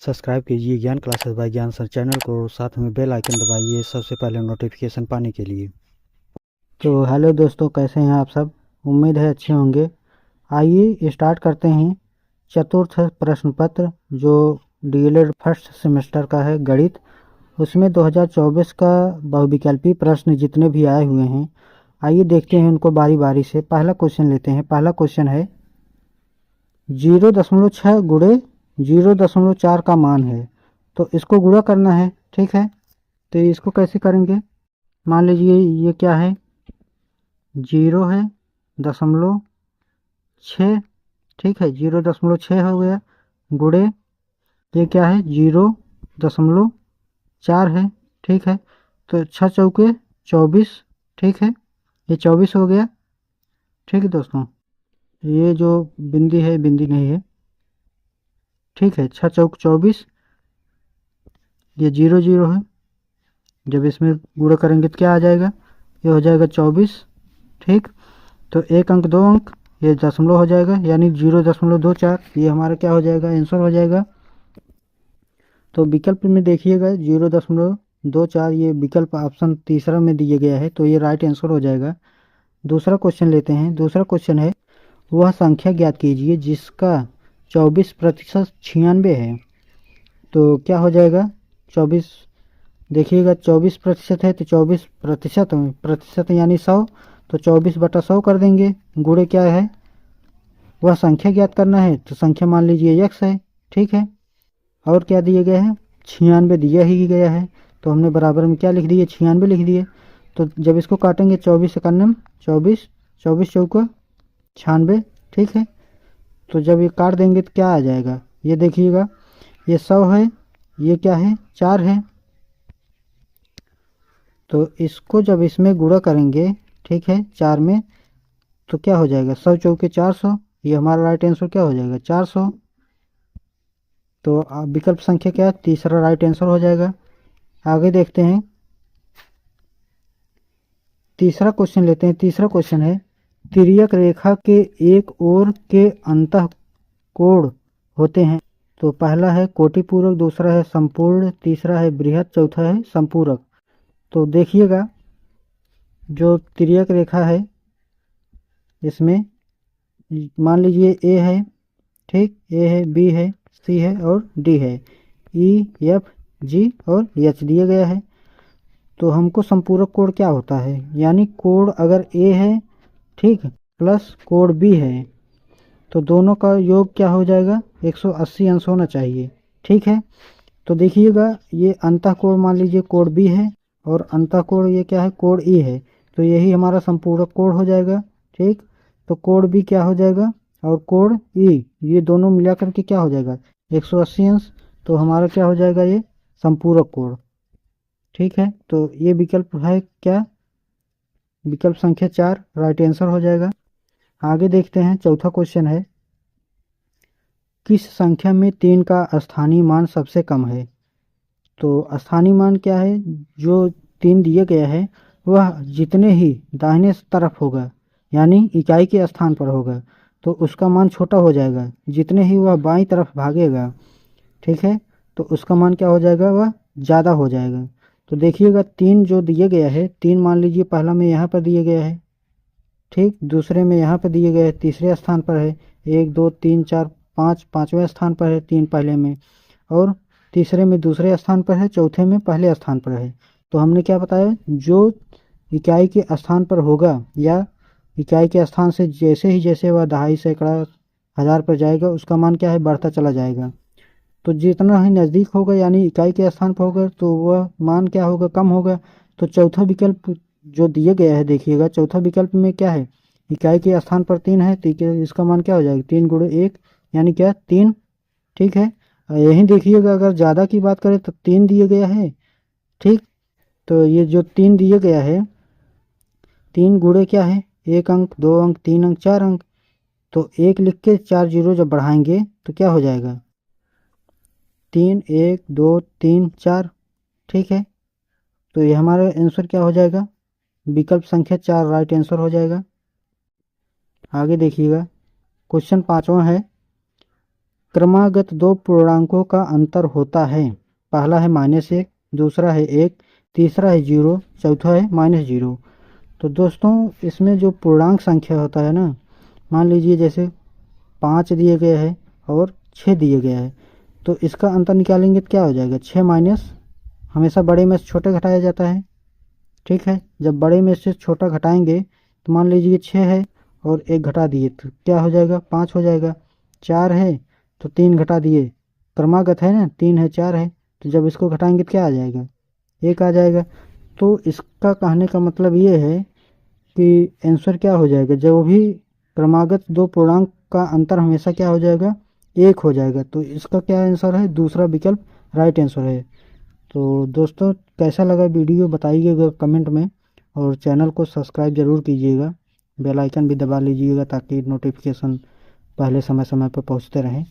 Subscribe कीजिए ज्ञान classes bye ज्ञान सर चैनल को, साथ में बेल आइकन दबाइए सबसे पहले नोटिफिकेशन पाने के लिए। तो हेलो दोस्तों, कैसे हैं आप सब? उम्मीद है अच्छे होंगे। आइए स्टार्ट करते हैं चतुर्थ प्रश्न पत्र जो डीएलएड फर्स्ट सेमेस्टर का है गणित। उसमें 2024 का बहुविकल्पी प्रश्न जितने भी आए हुए हैं, आइए देखते हैं उनको बारी बारी से। पहला क्वेश्चन लेते हैं। पहला क्वेश्चन है 0.6 गुणे 0.4 का मान है, तो इसको गुणा करना है। ठीक है, तो इसको कैसे करेंगे? मान लीजिए ये क्या है, 0 है, 0.6। ठीक है, 0.6 हो गया, गुणे ये क्या है, 0.4 है। ठीक है, तो 6 चौके 24। ठीक है, ये 24 हो गया। ठीक है दोस्तों, ये जो बिंदी है बिंदी नहीं है। ठीक है, 6 चौक 24, ये 0 0 है। जब इसमें गुणा करेंगे तो क्या आ जाएगा, ये हो जाएगा 24। ठीक, तो एक अंक दो अंक, ये दशमलव हो जाएगा, यानी 0.24। ये हमारा क्या हो जाएगा, आंसर हो जाएगा। तो विकल्प में देखिएगा 0.24, ये विकल्प ऑप्शन तीसरा में दिया गया है, तो ये राइट आंसर हो जाएगा। दूसरा क्वेश्चन लेते हैं। दूसरा क्वेश्चन है, वह संख्या ज्ञात कीजिए जिसका 24% 96 है। तो क्या हो जाएगा, 24 देखिएगा 24% है, तो 24% यानी 100, तो 24/100 कर देंगे। गुणे क्या है, वह संख्या ज्ञात करना है, तो संख्या मान लीजिए x है। ठीक है, और क्या दिए गए हैं, 96 दिया ही गया है, तो हमने बराबर में क्या लिख दिए, 96 लिख दिए। तो जब इसको काटेंगे 24 91, 24 24 चौका 96। ठीक है, तो जब ये काट देंगे तो क्या आ जाएगा, ये देखिएगा, ये 100 है, ये क्या है, 4 है। तो इसको जब इसमें गुणा करेंगे, ठीक है, 4 में, तो क्या हो जाएगा, 100 चौके 400। ये हमारा राइट आंसर क्या हो जाएगा, 400। तो विकल्प संख्या क्या है, तीसरा राइट आंसर हो जाएगा। आगे देखते हैं, तीसरा क्वेश्चन लेते हैं। तीसरा क्वेश्चन है, तिर्यक रेखा के एक ओर के अंतः कोण होते हैं। तो पहला है कोटिपूरक, दूसरा है संपूर्ण, तीसरा है बृहद, चौथा है संपूरक। तो देखिएगा, जो तिर्यक रेखा है इसमें मान लीजिए ए है, ठीक, ए है, बी है, सी है और डी है, ई एफ जी और एच दिया गया है। तो हमको संपूरक कोण क्या होता है, यानी कोण अगर ए है, ठीक, प्लस कोण बी है, तो दोनों का योग क्या हो जाएगा, 180 अंश होना चाहिए। ठीक है, तो देखिएगा, ये अंतः कोण मान लीजिए कोण बी है, और अंतः कोण ये क्या है, कोण ई है, तो यही हमारा संपूरक कोण हो जाएगा। ठीक, तो कोण बी क्या हो जाएगा, और कोण ई, ये दोनों मिलाकर के क्या हो जाएगा, 180 अंश। तो हमारा क्या हो जाएगा, ये संपूरक कोण। ठीक है, तो ये विकल्प है क्या, विकल्प संख्या 4 राइट आंसर हो जाएगा। आगे देखते हैं, चौथा क्वेश्चन है, किस संख्या में 3 का स्थानीय मान सबसे कम है? तो स्थानीय मान क्या है, जो 3 दिया गया है वह जितने ही दाहिने तरफ होगा, यानी इकाई के स्थान पर होगा, तो उसका मान छोटा हो जाएगा। जितने ही वह बाईं तरफ भागेगा, ठीक है, तो उसका मान क्या हो जाएगा, वह ज़्यादा हो जाएगा। तो देखिएगा, 3 जो दिया गया है, 3 मान लीजिए पहला में यहाँ पर दिया गया है, ठीक, दूसरे में यहाँ पर दिए गए, तीसरे स्थान पर है, 1 2 3 4 5 पाँचवें स्थान पर है, 3 पहले में, और तीसरे में दूसरे स्थान पर है, चौथे में पहले स्थान पर है। तो हमने क्या बताया, जो इकाई के स्थान पर होगा, या इकाई के स्थान से जैसे वह दहाई सैकड़ा हज़ार पर जाएगा, उसका मान क्या है, बढ़ता चला जाएगा। तो जितना ही नज़दीक होगा, यानी इकाई के स्थान पर होगा, तो वह मान क्या होगा, कम होगा। तो चौथा विकल्प जो दिया गया है, देखिएगा चौथा विकल्प में क्या है, इकाई के स्थान पर 3 है, तो इसका मान क्या हो जाएगा, 3 गुणे 1 यानी क्या, 3। ठीक है, यही देखिएगा, अगर ज़्यादा की बात करें तो 3 दिया गया है। ठीक, तो ये जो 3 दिया गया है, 3 गुणे क्या है, 1 अंक, 2 अंक, 3 अंक, 4 अंक, तो 1 लिख के 4 जीरो जब बढ़ाएंगे तो क्या हो जाएगा, 3 1 2 3 4। ठीक है, तो ये हमारा आंसर क्या हो जाएगा, विकल्प संख्या 4 राइट आंसर हो जाएगा। आगे देखिएगा, क्वेश्चन 5वां है, क्रमागत दो पूर्णांकों का अंतर होता है। पहला है -1, दूसरा है 1, तीसरा है 0, चौथा है -0। तो दोस्तों इसमें जो पूर्णांक संख्या होता है ना, मान लीजिए जैसे 5 दिए गए हैं और 6 दिए गए हैं, तो इसका अंतर निकालेंगे तो क्या हो जाएगा, 6 माइनस, हमेशा बड़े में से छोटे घटाया जाता है। ठीक है, जब बड़े में से छोटा घटाएंगे तो मान लीजिए 6 है और 1 घटा दिए तो क्या हो जाएगा, 5 हो जाएगा। 4 है तो 3 घटा दिए, क्रमागत है ना, 3 है 4 है, तो जब इसको घटाएंगे तो क्या आ जाएगा, 1 आ जाएगा। तो इसका कहने का मतलब ये है कि आंसर क्या हो जाएगा, जो भी क्रमागत दो पूर्णांक का अंतर हमेशा क्या हो जाएगा, 1 हो जाएगा। तो इसका क्या आंसर है, दूसरा विकल्प राइट आंसर है। तो दोस्तों कैसा लगा वीडियो बताइएगा कमेंट में, और चैनल को सब्सक्राइब ज़रूर कीजिएगा, बेल आइकन भी दबा लीजिएगा ताकि नोटिफिकेशन पहले समय समय पर पहुंचते रहें।